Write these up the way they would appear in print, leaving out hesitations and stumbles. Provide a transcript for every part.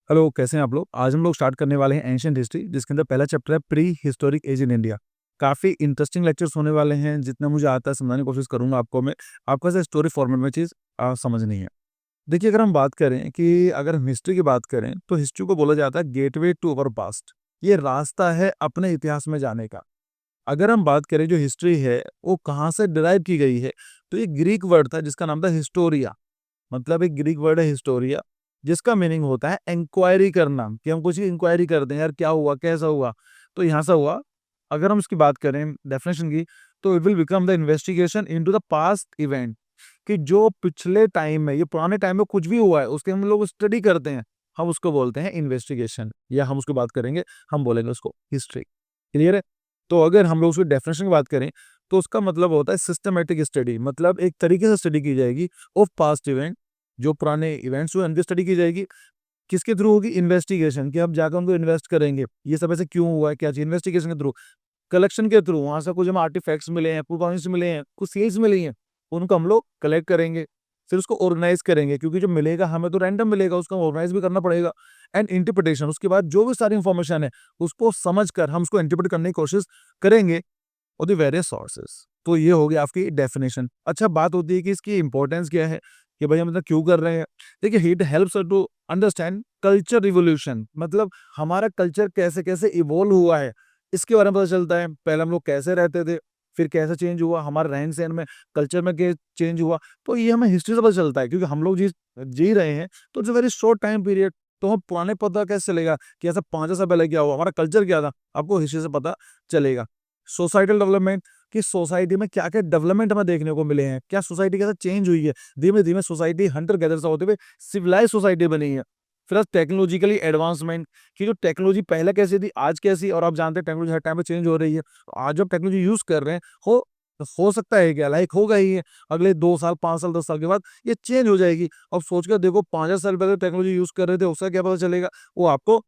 Hello, कैसे हैं आप लोग? आज हम लोग स्टार्ट करने वाले हैं एंशिएंट हिस्ट्री, जिसके अंदर पहला चैप्टर है prehistoric age in India. काफ़ी इंटरेस्टिंग लेक्चर्स होने वाले हैं, जितना मुझे आता है समझाने की कोशिश करूँगा आपको मैं। आपको ऐसे स्टोरी फॉर्मेट में चीज़ समझनी है। देखिए, अगर हम बात करें कि अगर हम हिस्ट्री की बात करें, तो हिस्ट्री को बोला जाता है गेटवे टू अवर पास्ट। ये रास्ता है अपने इतिहास में जाने का। अगर हम बात करें जो हिस्ट्री है, वो कहाँ से डिराइव की गई है, तो ये ग्रीक वर्ड था जिसका नाम था हिस्टोरिया। मतलब एक ग्रीक वर्ड है हिस्टोरिया, जिसका मीनिंग होता है इंक्वायरी करना, कि हम कुछ इंक्वायरी करते हैं यार, क्या हुआ, कैसा हुआ, तो यहाँ से हुआ। अगर हम इसकी बात करें डेफिनेशन की, तो it will become the investigation into the past event, कि जो पिछले टाइम में, ये पुराने टाइम में कुछ भी हुआ है उसके हम लोग स्टडी करते हैं, हम उसको बोलते हैं इन्वेस्टिगेशन, या हम उसकी बात करेंगे, हम बोलेंगे उसको हिस्ट्री। क्लियर है? तो अगर हम लोग उसकी डेफिनेशन की बात करें, तो उसका मतलब होता है सिस्टमेटिक स्टडी, मतलब एक तरीके से स्टडी की जाएगी ऑफ पास्ट इवेंट, जो पुराने इवेंट्स हुए उनकी स्टडी की जाएगी। किसके थ्रू होगी? इन्वेस्टिगेशन, कि अब जाकर उनको इन्वेस्ट करेंगे, ये सब ऐसे क्यों हुआ है, क्या चीज, इन्वेस्टिगेशन के थ्रू। कलेक्शन के थ्रू, वहां से कुछ हमें आर्टिफैक्ट्स मिले हैं, प्रूफ मिले हैं, कुछ सील्स मिली हैं, उनको हम लोग कलेक्ट करेंगे। फिर उसको ऑर्गेनाइज करेंगे, क्योंकि जो मिलेगा हमें तो रैंडम मिलेगा, उसको ऑर्गेनाइज भी करना पड़ेगा। एंड इंटरप्रिटेशन, उसके बाद जो भी सारी इंफॉर्मेशन है उसको समझकर हम उसको इंटरप्रेट करने की कोशिश करेंगे और द वेरियस सोर्सेस। तो ये हो गया आपकी डेफिनेशन। अच्छा, बात होती है कि इसकी इंपॉर्टेंस क्या है, कि भाई हम इतना क्यों कर रहे हैं। देखिए, it helps to understand culture revolution, मतलब हमारा कल्चर कैसे कैसे इवॉल्व हुआ है, इसके बारे में पता चलता है। पहले हम लोग कैसे रहते थे, फिर कैसे चेंज हुआ, हमारे रहन सहन में, कल्चर में क्या चेंज हुआ, तो ये हमें हिस्ट्री से पता चलता है। क्योंकि हम लोग जी जी रहे हैं, तो it's very short time period, तो हम पुराने पता कैसे चलेगा कि ऐसा 5 साल पहले क्या हुआ, हमारा कल्चर क्या था, आपको हिस्ट्री से पता चलेगा। सोसाइटल डेवलपमेंट, कि सोसाइटी में क्या-क्या डेवलपमेंट हमें देखने को मिले हैं, क्या सोसाइटी कैसे चेंज हुई है। धीमे-धीमे सोसाइटी हंटर गैदर से होते हुए सिविलाइज्ड सोसाइटी बनी है। फिर टेक्नोलॉजिकली एडवांसमेंट, कि जो टेक्नोलॉजी पहले कैसी थी, आज कैसी, और आप जानते हैं टेक्नोलॉजी हर टाइम पे चेंज हो रही है। तो आज जब टेक्नोलॉजी यूज़ कर रहे हैं, हो सकता है क्या, लाइक होगा ही है, अगले 2 साल, 5 साल, 10 साल के बाद ये चेंज हो जाएगी। अब सोच कर देखो, 5 साल पहले टेक्नोलॉजी यूज़ कर रहे थे, उसका क्या पता चलेगा? वो आपको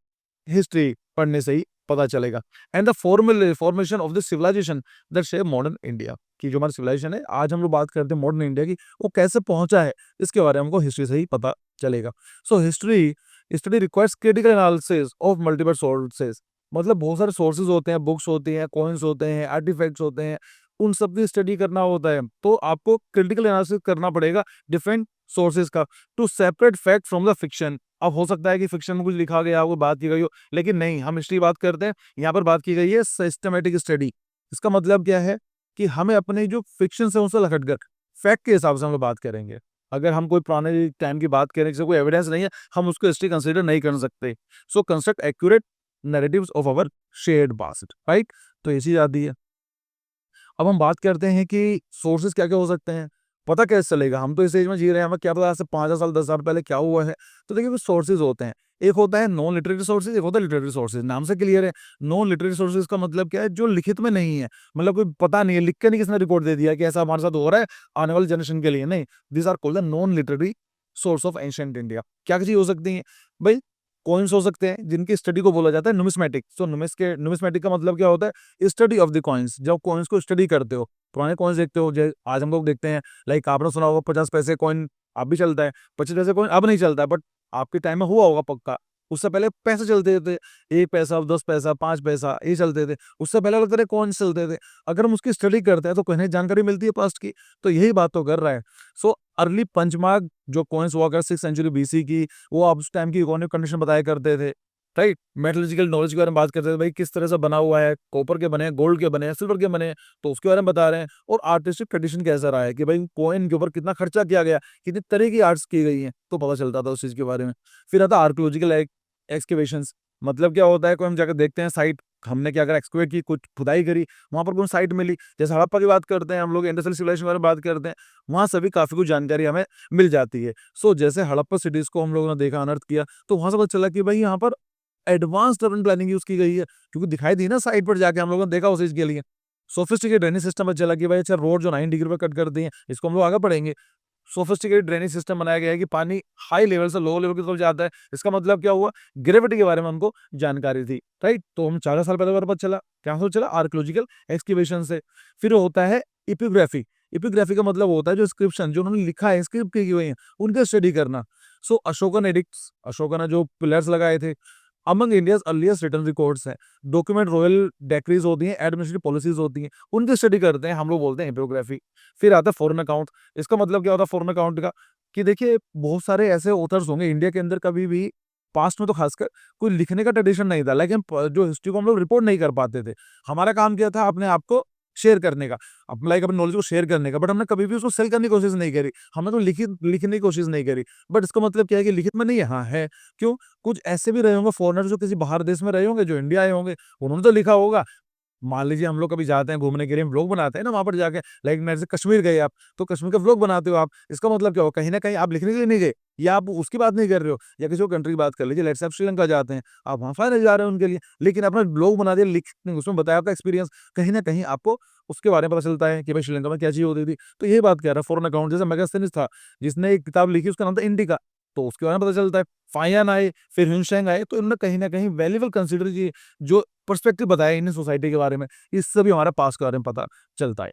हिस्ट्री पढ़ने से ही पता चलेगा। And the formal formation of the civilisation that shape modern India, कि जो हमारा सिविलाइजेशन है, आज हम लोग बात करते हैं मॉडर्न इंडिया की, वो कैसे पहुंचा है, इसके बारे में हमको हिस्ट्री से ही पता चलेगा। So history study requires critical analysis of multiple sources, मतलब बहुत सारे सोर्सेज होते हैं, बुक्स होती हैं, कॉइन्स होते हैं, आर्टिफैक्ट्स होते हैं, उन सब की स्टडी करना होता है। तो आपको क्रिटिकल एनालिसिस करना पड़ेगा डिफरेंट सोर्सेज का, to separate fact from the fiction. अब हो सकता है कि फिक्शन में कुछ लिखा गया हो, बात की गई हो, लेकिन नहीं, हम हिस्ट्री बात करते हैं, यहाँ पर बात की गई है सिस्टमैटिक स्टडी। इसका मतलब क्या है, कि हमें अपने जो फिक्शन है उनसे हटकर फैक्ट के हिसाब से हम लोग बात करेंगे। अगर हम कोई पुराने टाइम की बात करें, जिससे कोई एविडेंस नहीं है, हम उसको हिस्ट्री कंसीडर नहीं कर सकते। So construct accurate narratives of our shared past, right? तो ये चीज आती है। अब हम बात करते हैं कि सोर्सेज क्या-क्या हो सकते हैं। पता कैसे चलेगा? हम तो इस एज में जी रहे हैं, हमें क्या पता आज से 5 साल, 10 साल पहले क्या हुआ है। तो देखिए, कुछ सोर्सेज होते हैं। एक होता है नॉन लिटरेरी सोर्सेज, एक होता है लिटरेरी सोर्सेज। नाम से क्लियर है। नॉन लिटरेरी सोर्सेज का मतलब क्या है? जो लिखित में नहीं है, मतलब कोई पता नहीं है, लिख के नहीं किसी ने रिकॉर्ड दे दिया कि ऐसा हमारे साथ हो रहा है, आने वाली जनरेशन के लिए नहीं। These are called the non literary source of ancient India. क्या चीज़ हो सकती है? भई, कॉइन्स हो सकते हैं, जिनकी स्टडी को बोला जाता है नुमिस्मेटिक। सो नुमिस्मेटिक का मतलब क्या होता है? Study of the coins. जब कॉइन्स को स्टडी करते हो, पुराने कॉइन्स देखते हो, जै आज हम लोग देखते हैं, लाइक आपने सुना होगा 50 पैसे कॉइन अब भी चलता है, 25 पैसे कॉइन अब नहीं चलता है, बट आपके टाइम में हुआ होगा पक्का। उससे पहले पैसे चलते थे, 1 पैसा, 10 पैसा, 5 पैसा, ये चलते थे। उससे पहले अलग तरह कॉइन्स चलते थे। अगर हम उसकी स्टडी करते हैं, तो कहीं जानकारी मिलती है पास्ट की, तो यही बात तो कर रहा है। सो अर्ली पंचमार्क जो कॉइन्स हुआ कर 6th सेंचुरी बीसी की, वो आप उस टाइम की इकोनॉमिक कंडीशन बताया करते थे, राइट? मेटलर्जिकल नॉलेज के बारे में बात करते थे, भाई किस तरह से बना हुआ है, कॉपर के बने हैं, गोल्ड के बने हैं, सिल्वर के बने हैं, तो उसके बारे में बता रहे हैं। और आर्टिस्टिक ट्रेडिशन कैसा रहा है, कि भाई कॉइन के ऊपर कितना खर्चा किया गया, कितनी तरह की आर्ट्स की गई हैं, तो पता चलता था उस चीज़ के बारे में। फिर आता आर्कियोलॉजिकल एक्सकेवेशंस, मतलब क्या होता है, कोई हम जाकर देखते हैं साइट, हमने क्या करा, एक्सकेवेट की, कुछ खुदाई करी, वहाँ पर कोई साइट मिली, जैसे हड़प्पा की बात करते हैं हम लोग, इंडस्ट्रियल सिविलाइजेशन के बारे में बात करते हैं, वहाँ से भी काफ़ी कुछ जानकारी हमें मिल जाती है। सो जैसे हड़प्पा सिटीज़ को हम लोगों ने देखा, अनर्थ किया, तो वहाँ से पता चला कि भाई यहाँ पर एडवांस्ड अर्बन प्लानिंग यूज़ की गई है, क्योंकि दिखाई दी ना साइट पर जाके, हम लोगों ने देखा उस चीज़ के लिए। सोफिस्टिकेटेड ड्रेनेज सिस्टम पता चला कि भाई अच्छा, रोड जो 9 डिग्री पे कट कर दी है, इसको हम लोग आगे पढ़ेंगे। सोफिस्टिकेटेड ड्रेनेज सिस्टम बनाया गया है, कि पानी हाई लेवल से लो लेवल की तरफ जाता है। इसका मतलब क्या हुआ? ग्रेविटी के बारे में हमको जानकारी थी, राइट? तो हम 4 साल पहले पता चला, क्या पता चला? आर्कियोलॉजिकल एक्सकैवेशन से। फिर होता है एपिग्राफी। एपिग्राफी का मतलब होता है जो इंस्क्रिप्शन, जो उन्होंने लिखा है, स्क्रिप्ट की हुई है, उनका स्टडी करना। सो अशोकन एडिक्ट्स, अशोका ने जो पिलर्स लगाए थे, among India's earliest written records हैं, डॉक्यूमेंट रॉयल डेक्रीज होती हैं, एडमिनिस्ट्रेटिव पॉलिसीज होती हैं, उनकी स्टडी करते हैं, हम लोग बोलते हैं हिपोग्राफी। फिर आता है फॉरेन अकाउंट। इसका मतलब क्या होता है फॉरेन अकाउंट का, कि देखिए बहुत सारे ऐसे ऑथर्स होंगे इंडिया के अंदर, कभी भी पास्ट में तो खासकर कोई लिखने का ट्रेडिशन नहीं था, लेकिन जो हिस्ट्री को हम लोग रिपोर्ट नहीं कर पाते थे। हमारा काम क्या था, अपने आप को शेयर करने का, लाइक अपने नॉलेज को शेयर करने का, बट हमने कभी भी उसको सेल करने की कोशिश नहीं करी, हमने तो लिखने की कोशिश नहीं करी। बट इसका मतलब क्या है कि लिखित में नहीं है, हाँ है। क्यों? कुछ ऐसे भी रहे होंगे फॉरेनर जो किसी बाहर देश में रहे होंगे, जो इंडिया आए होंगे, उन्होंने तो लिखा होगा। मान लीजिए हम लोग कभी जाते हैं घूमने के लिए, व्लॉग बनाते हैं ना वहाँ पर जाके, लाइक मेरे से कश्मीर गए आप, तो कश्मीर का व्लॉग बनाते हो आप, इसका मतलब क्या हो, कहीं न कहीं आप लिखने के लिए नहीं गए, या आप उसकी बात नहीं कर रहे हो, या किसी और कंट्री की बात कर लीजिए, लेट्स से आप श्रीलंका जाते हैं, आप वहाँ फाइनल जा रहे हैं उनके लिए, लेकिन आपने व्लॉग बना दिया, लिख उसमें बताया आपका एक्सपीरियंस, कहीं न कहीं आपको उसके बारे में पता चलता है कि भाई श्रीलंका में क्या चीज़ होती थी। तो यही बात कह रहा है फॉरेन अकाउंट, जैसे मेगास्थनीज था, जिसने एक किताब लिखी, उसका नाम था इंडिका, तो उसके बारे में पता चलता है। फाहियान आए, फिर ह्यूनसैंग आए, तो इन्होंने कहीं न कहीं वैल्यूएबल कंसिडर किए, जो पर्सपेक्टिव बताया इंडियन सोसाइटी के बारे में, इससे भी हमारा पास्ट के बारे में पता चलता है।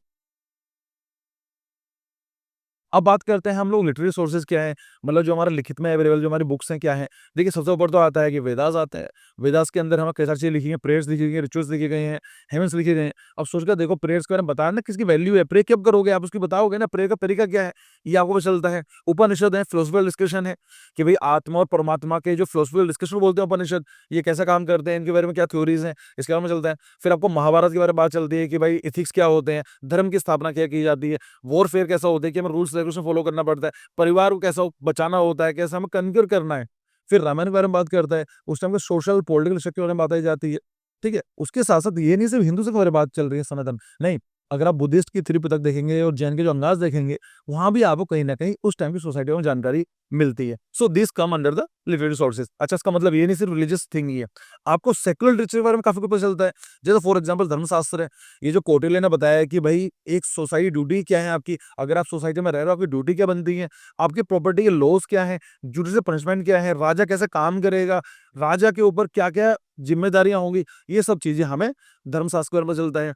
अब बात करते हैं हम लोग लिटरेरी सोर्सेज क्या है, मतलब जो हमारा लिखित में अवेलेबल जो हमारी बुक्स हैं क्या हैं। देखिए सबसे ऊपर तो आता है कि वेदास आते हैं। वेदास के अंदर हमें कई सारी चीज़ें लिखी हैं, प्रेयर्स लिखी गई हैं, रिचुअल्स लिखे गए हैं, हेमन्स लिखे गए हैं। अब सोच कर देखो, प्रेयर्स के बारे में बताया ना किसकी वैल्यू है, प्रे कब करोगे आप, उसकी बताओगे ना, प्रे का तरीका क्या है, ये आपको पता चलता है। उपनिषद है, फिलोसफिकल डिस्कशन है, कि भाई आत्मा और परमात्मा के जो फिलोसफिकल डिस्कशन बोलते हैं उपनिषद, ये कैसा काम करते हैं, इनके बारे में क्या थ्योरीज हैं, इसके बारे में चलता है। फिर आपको महाभारत के बारे में बात चलती है कि भाई एथिक्स क्या होते हैं, धर्म की स्थापना क्या की जाती है, वॉरफेयर कैसा होता है कि हमें रूल्स रेगुलेशन फॉलो करना पड़ता है, परिवार को कैसा बचाना होता है, कैसे हमें कन्क्योर करना है। फिर रामायण के बारे में बात करता है, उस टाइम के सोशल पॉलिटिकल स्ट्रक्चर के बारे में बताई जाती है। ठीक है? उसके साथ-साथ ये नहीं सिर्फ हिंदू के बारे में बात चल रही है सनातन, नहीं, अगर आप बुद्धिस्ट की त्रिपिटक देखेंगे और जैन के जो अंगास देखेंगे, वहाँ भी आपको कहीं न कहीं उस टाइम की सोसाइटी में जानकारी मिलती है। So this come under the literary sources. अच्छा, इसका मतलब ये नहीं सिर्फ रिलिजियस थिंग ही है, आपको सेक्युलर लिटरेचर के बारे में काफ़ी कुछ पता चलता है। जैसे फॉर एग्जाम्पल धर्मशास्त्र है, ये जो कौटिल्य ने बताया है कि भई एक सोसाइटी ड्यूटी क्या है आपकी, अगर आप सोसाइटी में रह रहे हो, आपकी ड्यूटी क्या बनती है, आपकी प्रॉपर्टी के लॉज़ क्या हैं, जुडिशियल पनिशमेंट क्या है, राजा कैसे काम करेगा, राजा के ऊपर क्या-क्या ज़िम्मेदारियाँ होंगी, ये सब चीज़ें हमें धर्मशास्त्र के बारे में चलता है।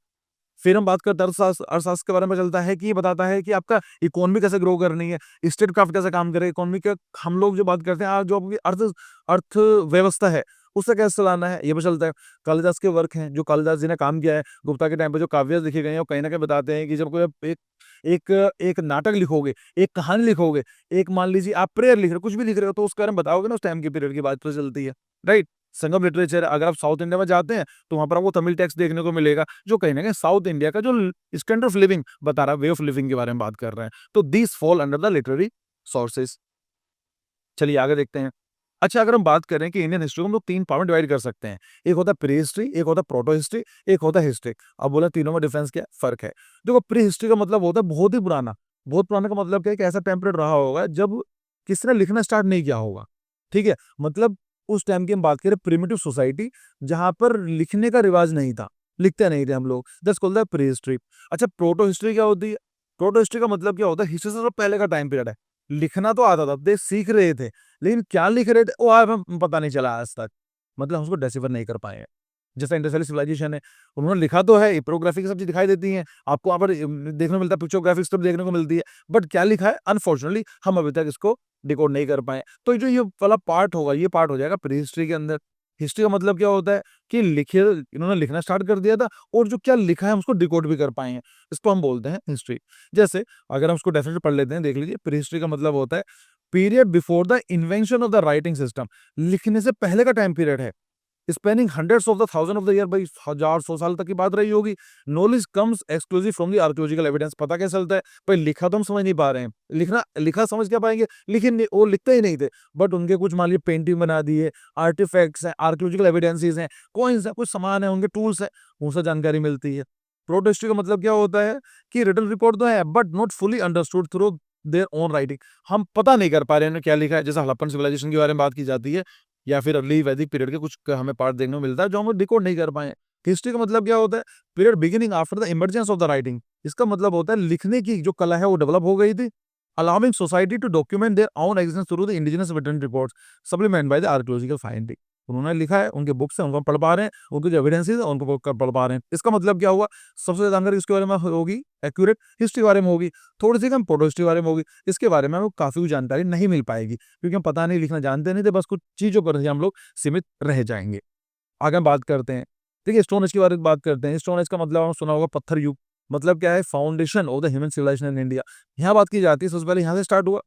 फिर हम बात करते हैं अर्थशास्त्र, अर्थशास्त्र के बारे में चलता है कि ये बताता है कि आपका इकोनॉमी कैसे ग्रो करनी है, स्टेटक्राफ्ट कैसे काम करे, इकोनॉमी का हम लोग जो बात करते हैं जो आपकी अर्थव्यवस्था है, उसे कैसे चलाना है, ये भी चलता है। कालिदास के वर्क हैं, जो कालिदास जी ने काम किया है, गुप्ता के टाइम पे जो काव्य लिखे गए हैं, वो कहीं न कहीं बताते हैं कि जब कोई आप एक एक एक नाटक लिखोगे, एक कहानी लिखोगे, एक मान लीजिए आप प्रेयर लिख रहे हो, कुछ भी लिख रहे हो, तो उसके बारे में बताओगे ना, उस टाइम के पीरियड की बात पता चलती है, राइट? संगम लिटरेचर, अगर आप साउथ इंडिया में जाते हैं, तो वहाँ पर आपको तमिल टेक्स्ट देखने को मिलेगा, जो कहीं न कहीं साउथ इंडिया का जो स्टैंडर्ड ऑफ लिविंग बता रहा है, वे ऑफ लिविंग के बारे में बात कर रहे हैं। तो these fall under the literary sources. चलिए आगे देखते हैं। अच्छा, अगर हम बात करें कि इंडियन हिस्ट्री को हम लोग 3 पार्ट में डिवाइड कर सकते हैं। एक होता है प्री हिस्ट्री, एक होता है प्रोटो हिस्ट्री, एक होता है हिस्ट्री। अब बोला तीनों में डिफरेंस क्या है? फ़र्क है। देखो, प्री हिस्ट्री का मतलब होता है बहुत ही पुराना। बहुत पुराना का मतलब क्या है कि ऐसा टाइम पीरियड रहा होगा जब किसी ने लिखना स्टार्ट नहीं किया होगा। ठीक है? मतलब उस टाइम की हम बात करें प्रिमिटिव सोसाइटी, जहाँ पर लिखने का रिवाज नहीं था, लिखते नहीं थे हम लोग। That's called the pre history. अच्छा, प्रोटो हिस्ट्री क्या होती है? प्रोटो हिस्ट्री का मतलब क्या होता है? हिस्ट्री से तो पहले का टाइम पीरियड है। लिखना तो आता था, दे सीख रहे थे, लेकिन क्या लिख रहे थे वो आज हमें पता नहीं चला आज तक। मतलब हम उसको डिसिफर नहीं कर पाए हैं। जैसे इंडस वैली सिविलाइजेशन है, उन्होंने लिखा तो है, हिप्रोग्राफी की सब चीज़ दिखाई देती हैं। आपको वहाँ पर देखने को मिलता है, पिक्चोग्राफिक स्क्रिप्ट देखने को मिलती है। बट क्या लिखा है, अनफॉर्चुनेटली हम अभी तक इसको डिकोड नहीं कर पाए। तो जो ये वाला पार्ट होगा, ये पार्ट हो जाएगा प्री हिस्ट्री के अंदर। हिस्ट्री का मतलब क्या होता है कि लिखे इन्होंने लिखना स्टार्ट कर दिया था, और जो क्या लिखा है हम उसको डिकोड भी कर पाए हैं। इसको हम बोलते हैं हिस्ट्री। जैसे अगर हम उसको डेफिनेशन पढ़ लेते हैं, देख लीजिए, प्री हिस्ट्री का मतलब होता है period before the invention of the writing system. लिखने से पहले का टाइम पीरियड है। Spanning hundreds of the thousand of the year, भाई 1000-100 साल तक की बात रही होगी। Knowledge comes exclusive from the archaeological evidence. पता कैसे चलता है? भाई लिखा तो हम समझ नहीं पा रहे हैं। लिखा समझ क्या पाएँगे? लिखे नहीं, वो लिखते ही नहीं थे। बट उनके कुछ मान लीजिए पेंटिंग बना दिए, आर्टिफैक्ट्स हैं, आर्कियोलॉजिकल एविडेंसेस हैं, कॉइन्स हैं, कुछ सामान है, उनके टूल्स हैं, उनसे जानकारी मिलती है। प्रोto हिस्ट्री का मतलब क्या होता है कि रिटन रिकॉर्ड तो है, but not fully understood through their own writing. हम पता नहीं कर पा रहे हैं उन्होंने क्या लिखा है। जैसे हड़प्पन सिविलाइजेशन के बारे में बात की जाती है, या फिर अर्ली वैदिक पीरियड के कुछ हमें पार्ट देखने को मिलता है जो हम डिकोड नहीं कर पाए। हिस्ट्री का मतलब क्या होता है? Period beginning after the emergence of the writing. इसका मतलब होता है लिखने की जो कला है वो डेवलप हो गई थी, allowing society to document their own existence through the indigenous written reports supplement by the archaeological finding. उन्होंने लिखा है, उनके बुक्स हैं, उनको पढ़ पा रहे हैं, उनकी जो एविडेंसेस है उनको पढ़ पा रहे हैं। इसका मतलब क्या हुआ, सबसे ज्यादा जानकारी इसके बारे में होगी, एक्यूरेट हिस्ट्री के बारे में होगी, थोड़ी सी कम प्रोटो हिस्ट्री के बारे में होगी। इसके बारे में हमें काफी जानकारी नहीं मिल पाएगी, क्योंकि हम पता नहीं लिखना जानते नहीं थे, बस कुछ चीजों पर ही हम लोग सीमित रह जाएंगे। आगे हम बात करते हैं, देखिए स्टोन एज के बारे में बात करते हैं। स्टोन एज का मतलब आपने सुना होगा पत्थर युग, मतलब क्या है, foundation of the human civilisation in India. यहाँ बात की जाती है, सबसे पहले यहाँ से स्टार्ट हुआ,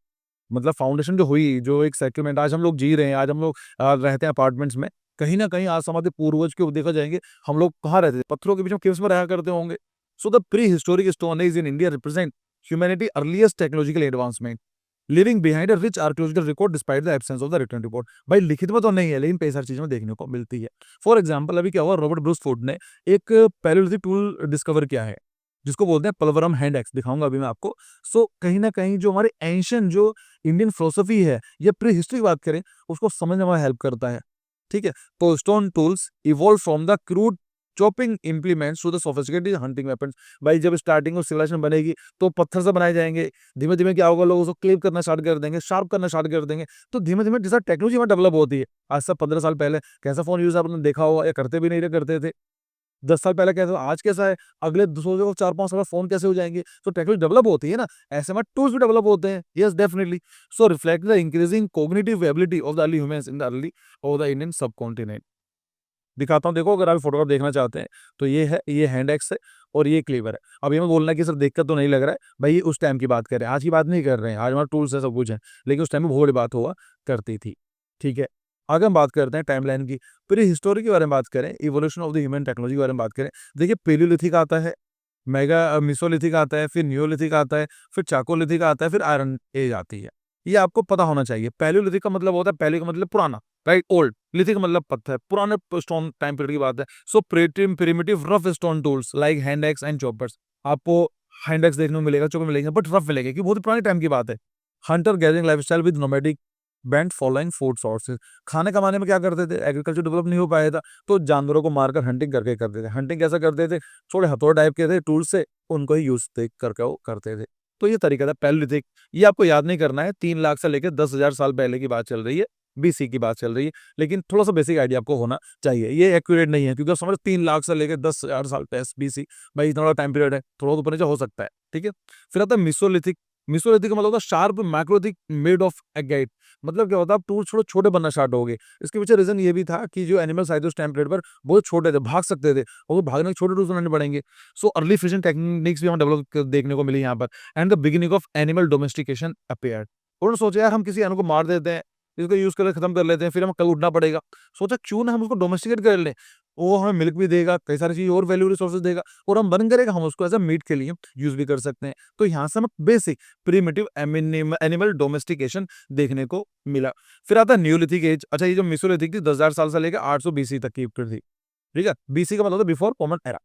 मतलब फाउंडेशन जो हुई, जो एक सेटलमेंट आज हम लोग जी रहे हैं, आज हम लोग रहते हैं अपार्टमेंट्स में, कहीं ना कहीं आज हमारे पूर्वज के देखा जाएंगे, हम लोग कहाँ रहते थे, पत्थरों के बीच में, केव्स में रहा करते होंगे। So the prehistoric stone age in India represent humanity earliest technological advancement, living behind a rich archaeological record despite the absence of the written report. भाई लिखित में तो नहीं है, लेकिन कई सारी चीजों में देखने को मिलती है। फॉर एग्जाम्पल, अभी क्या हुआ, रॉबर्ट ब्रूसफोर्ड ने एक पैलियोलिथिक टूल डिस्कवर किया है, जिसको बोलते हैं पलवरम हैंड एक्स, दिखाऊंगा अभी मैं आपको। सो कहीं ना कहीं जो हमारे एंशियंट जो इंडियन फिलोसफी है या प्री हिस्ट्री की बात करें, उसको समझने में हेल्प करता है। ठीक है, तो stone tools evolve from the crude chopping implements to the sophisticated hunting weapons. भाई जब स्टार्टिंग में सिविलाइजेशन बनेगी तो पत्थर से बनाए जाएंगे, धीमे धीमे क्या होगा, लोग उसको क्लीव करना स्टार्ट कर देंगे, शार्प करना स्टार्ट कर देंगे, तो धीमे धीमे जैसा टेक्नोलॉजी में डेवलप होती है। आज से 15 साल पहले कैसा फोन यूज आपने देखा होगा, या करते भी नहीं रहे, करते थे। 10 साल पहले कैसा, आज कैसा है, अगले 2 4 5 साल में फोन कैसे हो जाएंगे। तो टेक्नोलॉजी डेवलप होती है ना, ऐसे में टूल्स भी डेवलप होते हैं। Yes definitely. So reflect the increasing cognitive ability of the early humans in the early of the Indian सब कॉन्टिनेंट। दिखाता हूँ, देखो अगर आप फोटोग्राफ देखना चाहते हैं तो ये है, ये हैंड एक्स है और ये क्लीवर है। अब ये मैं बोलना कि सर देखकर तो नहीं लग रहा है, भाई ये उस टाइम की बात कर रहे हैं, आज की बात नहीं कर रहे हैं। आज हमारे टूल्स है, सब कुछ है, लेकिन उस टाइम में बहुत बड़ी बात हुआ करती थी। ठीक है, आगे हम बात करते हैं टाइमलाइन की। प्री हिस्टोरी के बारे में बात करें, evolution of the human technology के बारे में बात करें, देखिए पेलियोलिथिक आता है, मेगा मिसोलिथिक आता है, फिर नियोलिथिक आता है, फिर चाकोलिथिक आता है, फिर आयरन एज आती है। ये आपको पता होना चाहिए। पैलियोलिथिक का मतलब होता है, पहले का मतलब पुराना, राइट, ओल्ड। लिथिक मतलब पत्थर, पुराने स्टोन टाइम पीरियड की बात है। So primitive rough stone tools like hand axe and choppers, आपको हैंड एक्स देखने को मिलेगा, चॉपर मिलेगा, बट रफ मिलेगा, क्योंकि बहुत ही पुराने टाइम की बात है। Hunter gathering lifestyle with nomadic band following food sources. खाने कमाने में क्या करते थे, एग्रीकल्चर डेवलप नहीं हो पाया था, तो जानवरों को मारकर हंटिंग करके करते थे। हंटिंग कैसा करते थे, थोड़े हथौड़ टाइप के थे, टूल्स से उनको ही यूज करके वो करते थे। तो ये तरीका था पैलियोलिथिक। ये आपको याद नहीं करना है, 3 लाख से लेकर 10,000 साल पहले की बात चल रही है, बीसी की बात चल रही है, लेकिन थोड़ा सा बेसिक आइडिया आपको होना चाहिए। ये एक्यूरेट नहीं है, क्योंकि आप समझ 3 लाख से लेकर 10,000 साल बीसी, भाई इतना बड़ा टाइम पीरियड है, थोड़ा ऊपर नीचे हो सकता है। ठीक है, फिर आता है मिसोलिथिक। मिसोलिथिक का मतलब होता है शार्प मैक्रोलिथिक मेड ऑफ एगाइट। मतलब क्या होता है, आप टूल छोटे छोटे बनना स्टार्ट हो गए। इसके पीछे रीजन ये भी था कि जो एनिमल साइज उस टाइम पीरियड पर बहुत छोटे थे, भाग सकते थे, और वो भागने के छोटे टूल्स बनाने पड़ेंगे। सो अर्ली फिशिंग टेक्निक्स भी हमें डेवलप देखने को मिली यहाँ पर। And the beginning of animal domestication appeared. उन्होंने सोचा यार हम किसी एनिमल को मार देते हैं, इसको यूज करके खत्म कर लेते हैं, फिर हमें कल उठना पड़ेगा। सोचा क्यों ना हम उसको डोमेस्टिकेट कर लें, वो हमें मिल्क भी देगा, कई सारी चीज और वैल्यू रिसोर्सेज देगा, और हम बर्न करेगा, हम उसको एज अ मीट के लिए यूज भी कर सकते हैं। तो यहाँ से हमें बेसिक प्रीमिटिव एनिमल डोमेस्टिकेशन देखने को मिला। फिर आता है न्यूलिथिक एज। अच्छा, ये जो मिसोलिथिक थी 10,000 साल से लेकर 800 बीसी तक की थी। ठीक है, बीसी का मतलब होता है बिफोर कॉमन एरा।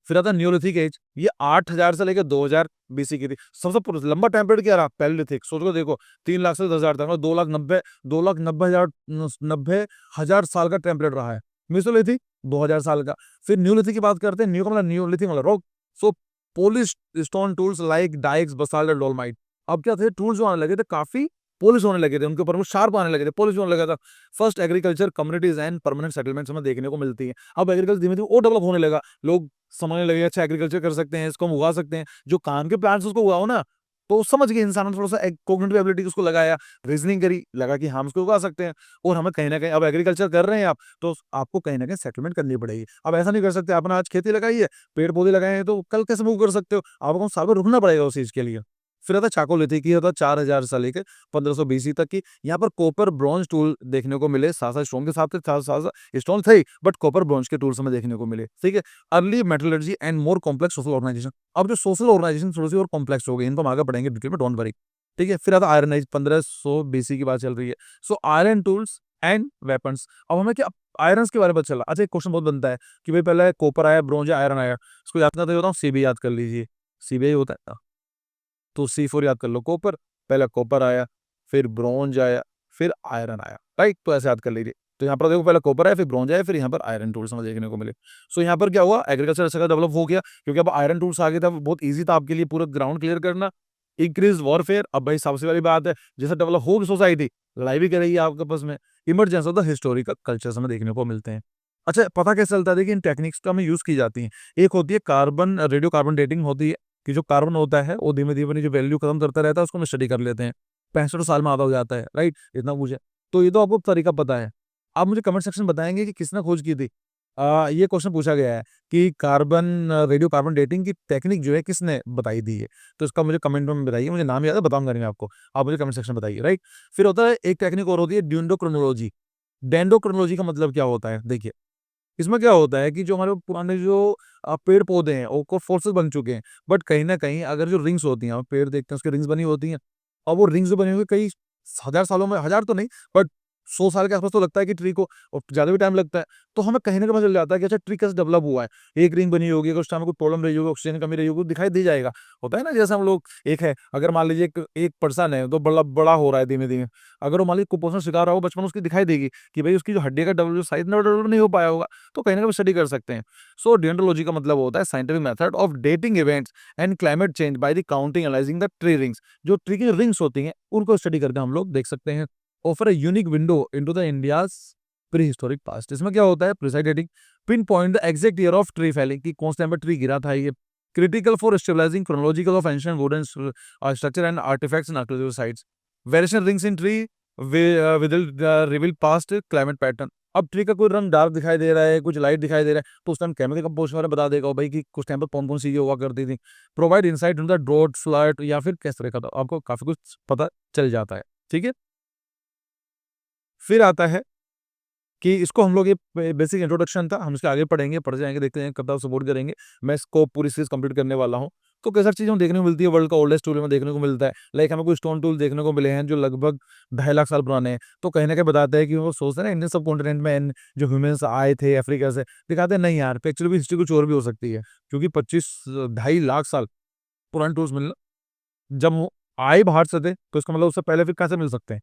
फिर आता है न्यूलिथिक एज, ये 8,000 से लेकर 2,000 बीसी की थी। सबसे लंबा टाइम पीरियड क्या रहा, पैलियोलिथिक। सोच को देखो, 3 लाख से 10,000 तक, 2,90,000 90,000 साल का टाइम पीरियड रहा है। मिसोलिथिक 2,000 साल का। फिर न्यूलिथिक की बात करते हैं, न्यू का मतलब न्यूलिथिक मतलब rock. So polish stone tools like dykes, basalt और डोलमाइट। अब क्या थे, टूल्स जो आने लगे थे काफी पोलिश होने लगे थे, उनके ऊपर वो शार्प आने लगे थे, पोलिश होने लगा था। First agriculture communities and permanent settlements हमें देखने को मिलती है। अब एग्रीकल्चर धीमे धीमे और डेवलप होने लगा, लोग समझने लगे अच्छा एग्रीकल्चर कर सकते हैं, इसको हम उगा सकते हैं, जो काम के प्लांट्स उसको उगाओ ना। तो समझ गए इंसान ने, थोड़ा सा कॉग्निटिव एबिलिटी उसको लगाया, रीजनिंग करी, लगा कि हम उसको उगा सकते हैं। और हमें कहीं ना कहीं, अब एग्रीकल्चर कर रहे हैं आप, तो आपको कहीं ना कहीं सेटलमेंट करनी पड़ेगी। अब ऐसा नहीं कर सकते, आपने आज खेती लगाई है, पेड़ पौधे लगाए हैं, तो कल कैसे मूव कर सकते हो, आपको साल भर रुकना पड़ेगा उस चीज के लिए। फिर आता चाकोलिथिक, ये होता है 4,000 से लेकर 1500 बीसी तक की। यहाँ पर कॉपर ब्रॉन्ज टूल देखने को मिले, साथ साथ स्टोन के साथ साथ स्टोन थे, बट कॉपर ब्रॉन्ज के टूल्स हमें देखने को मिले। ठीक है, early metallurgy and more complex social organisation. अब जो सोशल ऑर्गेनाइजेशन थोड़ी सी और कॉम्प्लेक्स हो गई, इनको हम आगे पढ़ेंगे डिटेल में, डोंट वरी। ठीक है, फिर आता आयरन एज, 1500 बीसी की बात चल रही है। So iron tools and weapons. अब हमें क्या आयरन के बारे में पता चला। अच्छा, एक क्वेश्चन बहुत बनता है कि भाई पहले कॉपर आया, ब्रॉन्ज आया, आयरन आया, इसको याद करते होता हूँ, सीबी याद कर लीजिए, सीबीआई होता है ना। तो C4 याद कर लो, कॉपर। पहले कॉपर आया, फिर ब्रॉन्ज आया, फिर आयरन आया, राइट। तो ऐसे याद कर लीजिए। तो यहाँ पर देखो, पहले कॉपर आया, फिर ब्रॉन्ज आया, फिर यहाँ पर आयरन टूल्स हमें देखने को मिले। सो यहाँ पर क्या हुआ, एग्रीकल्चर अच्छा डेवलप हो गया, क्योंकि अब आयरन टूल्स आ गए थे, बहुत ईजी था आपके लिए पूरा ग्राउंड क्लियर करना। Increase warfare. अब भाई सबसे वाली बात है, जैसे डेवलप होगी सोसाइटी, लड़ाई भी करेगी आपके आपस में। Emergence of the historical cultures हमें देखने को मिलते हैं। अच्छा, पता कैसे चलता है? देखिए, इन टेक्निक्स का हमें यूज़ की जाती हैं। एक होती है कार्बन रेडियो कार्बन डेटिंग होती है, कि जो कार्बन होता है वो धीमे-धीमे अपनी जो वैल्यू खत्म करता रहता है, उसको हम स्टडी कर लेते हैं। 65 साल में आधा हो जाता है, राइट? इतना कुछ है। तो ये तो आपको तरीका पता है। आप मुझे कमेंट सेक्शन में बताएँगे कि किसने खोज की थी? ये क्वेश्चन पूछा गया है कि रेडियो कार्बन डेटिंग की टेक्निक जो है किसने बताई थी है? तो इसका मुझे कमेंट में बताइए, मुझे नाम याद है बताऊँगा नहीं मैं आपको। आप मुझे कमेंट सेक्शन में बताइए, राइट? फिर होता है एक टेक्निक और होती है ड्यून्डोक्रोनोलॉजी। डेंडोक्रोनोलॉजी का मतलब क्या होता है? देखिए, इसमें क्या होता है कि जो हमारे पुराने जो पेड़-पौधे हैं, वो फोर्सेस बन चुके हैं। बट कहीं न कहीं अगर जो रिंग्स होती हैं, हम पेड़ देखते हैं उसकी रिंग्स बनी होती हैं, और वो रिंग्स जो बनी हुई कई हज़ार सालों में, हज़ार तो नहीं बट 100 साल के आस-पास तो लगता है कि ट्री को, और ज़्यादा भी टाइम लगता है। तो हमें कहीं न कहीं पता चल जाता है कि अच्छा ट्री कैसे डेवलप हुआ है। एक रिंग बनी होगी, अगर उस टाइम में कोई प्रॉब्लम रही होगी, ऑक्सीजन की कमी रही होगी, तो दिखाई दे जाएगा। होता है ना, जैसे हम लोग एक है, अगर मान लीजिए एक एक पर्सन है, तो बड़ा बड़ा हो रहा है धीमे-धीमे। अगर वो मान लीजिए कुपोषण शिकार रहा हो बचपन में, उसकी दिखाई देगी कि भई उसकी जो हड्डी का डेवलप साइज़ ना डेवलप नहीं हो पाया होगा। तो कहीं न कहीं स्टडी कर सकते हैं। सो डिएंड्रोलॉजी का मतलब होता है scientific method of dating events and climate change by the counting analysing the tree rings. जो ट्री की रिंग्स होती हैं, उनको स्टडी करके हम लोग देख सकते हैं। Offer a unique window into the India's prehistoric past. इसमें क्या होता है? Precise dating, pinpoint the exact year of tree felling, कि कौन से टाइम पे ट्री गिरा था ये। Critical for stabilising chronological of ancient wooden structure and artefacts in archaeological sites. Variation rings in tree with reveal past climate pattern. अब tree का कोई रंग डार्क दिखाई दे रहा है, कुछ लाइट दिखाई दे रहा है, तो उस टाइम केमिकल कंपोजिशन वाला बता देगा भाई कि कुछ टाइम पे कौन-कौन सी चीज़ें हुआ करती थी। Provide insight into the drought, flood या फिर किस तरह का, तो आपको काफ़ी कुछ पता चल जाता है। ठीक है? फिर आता है कि इसको हम लोग, ये बेसिक इंट्रोडक्शन था, हम इसके आगे पढ़ेंगे, पढ़ जाएँगे, देखते हैं कब तक सपोर्ट करेंगे। मैं इसको पूरी सीरीज़ कंप्लीट करने वाला हूँ। तो कई सारी चीज़ें हमें देखने को मिलती है, वर्ल्ड का ओल्डेस्ट टूल हमें देखने को मिलता है। लाइक हमें कुछ स्टोन टूल देखने को मिले हैं जो लगभग 2.5 लाख साल पुराने हैं। तो कहीं न कहीं बताते हैं कि वो सोचते हैं ना, इंडियन सबकॉन्टिनेंट में जो ह्यूमन्स आए थे अफ्रीका से, दिखाते हैं नहीं यार, एक्चुअली भी हिस्ट्री कुछ और भी हो सकती है। क्योंकि 25 ढाई लाख साल पुराने टूल्स मिलना, जब वो आए बाहर से थे, तो इसका मतलब उससे पहले फिर कैसे मिल सकते हैं?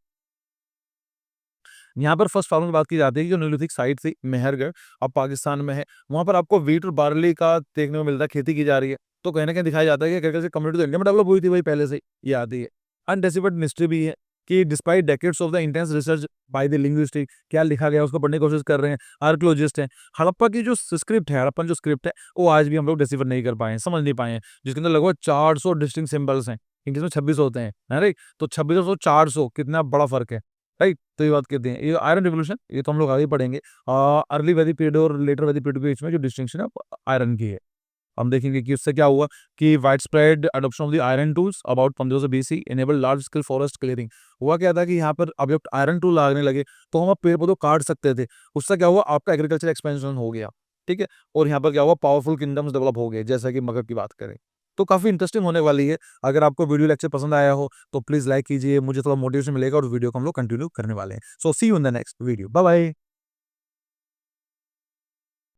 यहाँ पर फर्स्ट प्रॉब्लम की बात की जाती है कि जो न्यूलिथिक साइट थी मेहरगढ़, अब पाकिस्तान में है। वहाँ पर आपको व्हीट और बार्ली का देखने को मिलता है, खेती की जा रही है। तो कहीं न कहीं दिखाया जाता है कि एग्रीकल्चर कम्युनिटी तो इंडिया में डेवलप हुई थी भाई पहले से ही, ये आती है। अनडिसिप्लिन्ड मिस्ट्री भी है कि despite decades of the intense research by the linguistic, क्या लिखा गया है उसको पढ़ने की कोशिश कर रहे हैं, आर्कियोलॉजिस्ट हैं। हड़प्पा की जो स्क्रिप्ट है, हड़प्पन जो स्क्रिप्ट है, वो आज भी हम लोग डिसिफर नहीं कर पाए हैं, समझ नहीं पाए हैं। जिसके अंदर लगभग 400 डिस्टिंक्ट सिंबल्स हैं, इंग्लिश में 26 होते हैं, है राइट? तो 2600 400 कितना बड़ा फ़र्क है। राइट? तो ये बात कहते हैं। ये आयरन रिवॉल्यूशन, ये तो हम लोग आगे पढ़ेंगे। अर्ली वैदिक पीरियड और लेटर वैदिक पीरियड के बीच में जो डिस्टिंक्शन है आयरन की है। हम देखेंगे कि उससे क्या हुआ कि wide spread adoption of the iron tools about 1500 BC enabled large scale forest clearing. हुआ क्या था कि यहाँ पर अब जब आयरन टूल लगने लगे, तो हम पेड़ पौधों काट सकते थे। उससे क्या हुआ, आपका एग्रीकल्चर एक्सपेंशन हो गया। ठीक है? और यहाँ पर क्या हुआ, पावरफुल किंगडम्स डेवलप हो गए, जैसा कि मगध की बात करें। तो काफ़ी इंटरेस्टिंग होने वाली है। अगर आपको वीडियो लेक्चर पसंद आया हो, तो प्लीज़ लाइक कीजिए, मुझे थोड़ा मोटिवेशन मिलेगा और वीडियो को हम लोग कंटिन्यू करने वाले हैं। So see you in the next video. Bye bye.